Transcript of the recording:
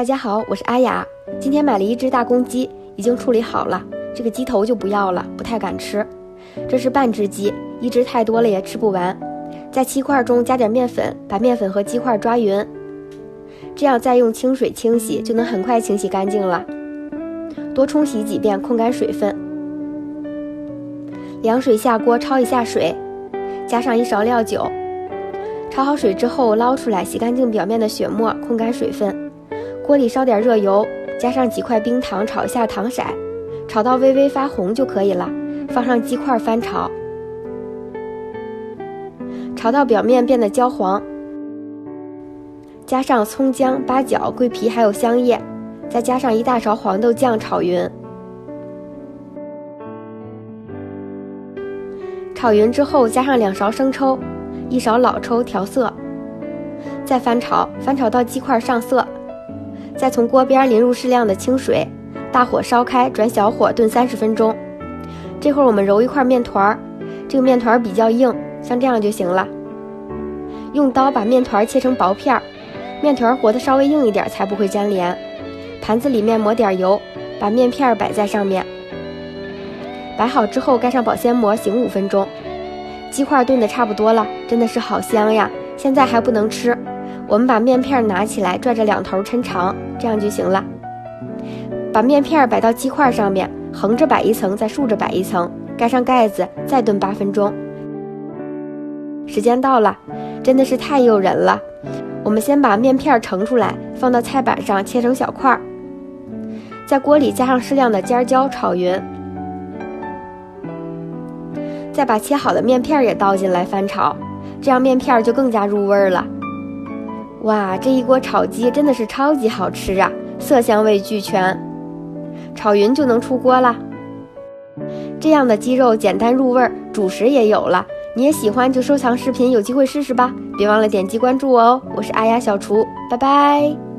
大家好，我是阿雅。今天买了一只大公鸡，已经处理好了，这个鸡头就不要了，不太敢吃。这是半只鸡，一只太多了也吃不完。在鸡块中加点面粉，把面粉和鸡块抓匀，这样再用清水清洗，就能很快清洗干净了。多冲洗几遍，控干水分。凉水下锅焯一下水，加上1勺料酒。焯好水之后捞出来，洗干净表面的血沫，控干水分。锅里烧点热油，加上几块冰糖炒一下糖色，炒到微微发红就可以了。放上鸡块翻炒，炒到表面变得焦黄，加上葱姜、八角、桂皮还有香叶，再加上1大勺黄豆酱炒匀。炒匀之后加上2勺生抽，1勺老抽调色，再翻炒，翻炒到鸡块上色，再从锅边淋入适量的清水，大火烧开，转小火炖30分钟。这会儿我们揉一块面团，这个面团比较硬，像这样就行了。用刀把面团切成薄片，面团和得稍微硬一点才不会粘连。盘子里面抹点油，把面片摆在上面。摆好之后盖上保鲜膜，醒5分钟。鸡块炖得差不多了，真的是好香呀！现在还不能吃，我们把面片拿起来，拽着2头抻长，这样就行了。把面片摆到鸡块上面，横着摆一层，再竖着摆一层，盖上盖子，再炖8分钟。时间到了，真的是太诱人了。我们先把面片盛出来，放到菜板上切成小块，在锅里加上适量的尖椒炒匀，再把切好的面片也倒进来翻炒，这样面片就更加入味了。哇，这一锅炒鸡真的是超级好吃啊，色香味俱全。炒匀就能出锅了。这样的鸡肉简单入味，主食也有了。你也喜欢就收藏视频，有机会试试吧。别忘了点击关注我哦，我是阿雅小厨，拜拜。